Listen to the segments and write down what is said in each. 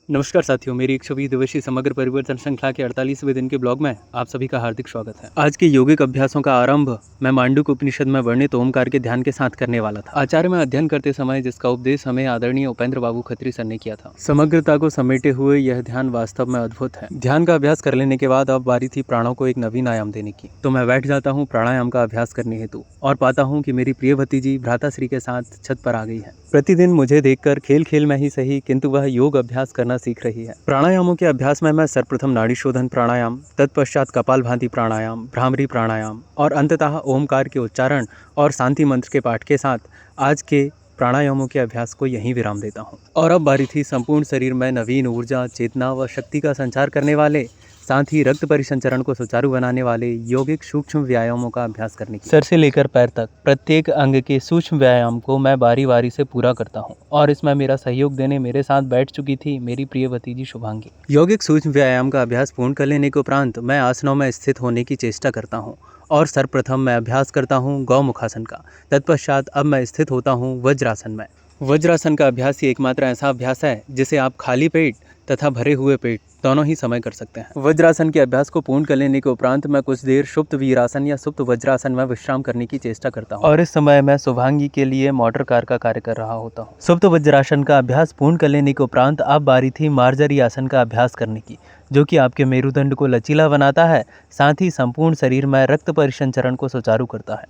नमस्कार साथियों, मेरी 120 दिवसीय समग्र परिवर्तन श्रृंखला के 48वें दिन के ब्लॉग में आप सभी का हार्दिक स्वागत है। आज के यौगिक अभ्यासों का आरंभ मैं मांडूक्य उपनिषद में वर्णित ओमकार के ध्यान के साथ करने वाला था। आचार्य में अध्ययन करते समय जिसका उपदेश हमें आदरणीय उपेंद्र बाबू खत्री सर ने किया था। समग्रता को समेटे हुए यह ध्यान वास्तव में अद्भुत है। ध्यान का अभ्यास कर लेने के बाद अब बारी थी प्राणों को एक नवीन आयाम देने की। तो मैं बैठ जाता हूँ प्राणायाम का अभ्यास करने हेतु और पाता हूँ कि मेरी प्रिय भतीजी भ्राताश्री के साथ छत पर आ गई है। प्रतिदिन मुझे देखकर खेल खेल में ही सही किंतु वह योग अभ्यास करना सीख रही है। प्राणायामों के अभ्यास में मैं सर्वप्रथम नाड़ी शोधन प्राणायाम, तत्पश्चात कपालभाति प्राणायाम, भ्रामरी प्राणायाम और अंततः ओमकार के उच्चारण और शांति मंत्र के पाठ के साथ आज के प्राणायामों के अभ्यास को यहीं विराम देता हूँ। और अब बारी थी संपूर्ण शरीर में नवीन ऊर्जा, चेतना व शक्ति का संचार करने वाले, साथ ही रक्त परिसंचरण को सुचारू बनाने वाले यौगिक सूक्ष्म व्यायामों का अभ्यास करने की। सर से लेकर पैर तक प्रत्येक अंग के सूक्ष्म व्यायाम को मैं बारी बारी से पूरा करता हूँ और इसमें मेरा सहयोग देने मेरे साथ बैठ चुकी थी मेरी प्रिय भतीजी शुभांगी। यौगिक सूक्ष्म व्यायाम का अभ्यास पूर्ण कर लेने के उपरांत मैं आसनों में स्थित होने की चेष्टा करता हूँ और सर्वप्रथम मैं अभ्यास करता हूँ गौमुखासन का। तत्पश्चात अब मैं स्थित होता हूँ वज्रासन में। वज्रासन का अभ्यास ही एकमात्र ऐसा अभ्यास है जिसे आप खाली पेट तथा भरे हुए पेट दोनों ही समय कर सकते हैं। वज्रासन के अभ्यास को पूर्ण कर लेने के उपरांत मैं कुछ देर सुप्त वीरासन या सुप्त वज्रासन में विश्राम करने की चेष्टा करता हूँ और इस समय मैं शुभांगी के लिए मोटर कार का कार्य कर रहा होता हूँ। सुप्त वज्रासन का अभ्यास पूर्ण कर लेने के उपरांत अब बारी थी मार्जरी आसन का अभ्यास करने की, जो कि आपके मेरुदंड को लचीला बनाता है, साथ ही संपूर्ण शरीर में रक्त परिसंचरण को सुचारू करता है।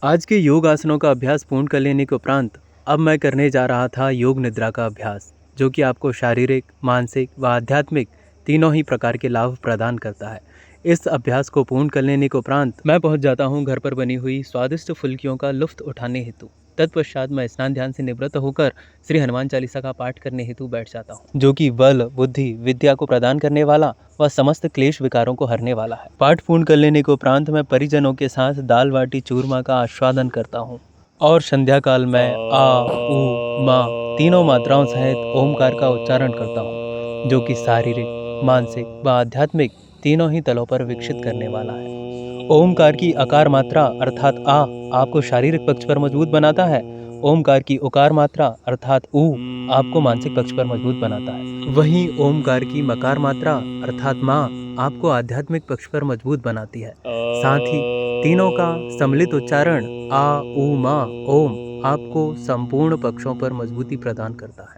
आज के योग आसनों का अभ्यास पूर्ण कर लेने के उपरांत अब मैं करने जा रहा था योग निद्रा का अभ्यास, जो कि आपको शारीरिक, मानसिक व आध्यात्मिक तीनों ही प्रकार के लाभ प्रदान करता है। इस अभ्यास को पूर्ण कर लेने के उपरांत मैं पहुंच जाता हूं घर पर बनी हुई स्वादिष्ट फुल्कियों का लुत्फ उठाने हेतु। तत्पश्चात मैं स्नान ध्यान से निवृत्त होकर श्री हनुमान चालीसा का पाठ करने हेतु बैठ जाता हूँ, जो कि बल, बुद्धि, विद्या को प्रदान करने वाला व समस्त क्लेश विकारों को हरने वाला है। पाठ पूर्ण कर लेने के उपरांत मैं परिजनों के साथ दाल बाटी चूरमा का आस्वादन करता हूँ और संध्या काल में आ, ऊ, मा तीनों मात्राओं सहित ओमकार का उच्चारण करता हूँ, जो कि शारीरिक, मानसिक व आध्यात्मिक तीनों ही तलों पर विकसित करने वाला है। ओमकार की अकार मात्रा अर्थात आ आपको शारीरिक पक्ष पर मजबूत बनाता है। ओमकार की उकार मात्रा अर्थात ऊ आपको मानसिक पक्ष पर मजबूत बनाता है। वहीं ओमकार की मकार मात्रा अर्थात माँ आपको आध्यात्मिक पक्ष पर मजबूत बनाती है। साथ ही तीनों का सम्मिलित उच्चारण आ, ऊ, मा, ओम आपको संपूर्ण पक्षों पर मजबूती प्रदान करता है।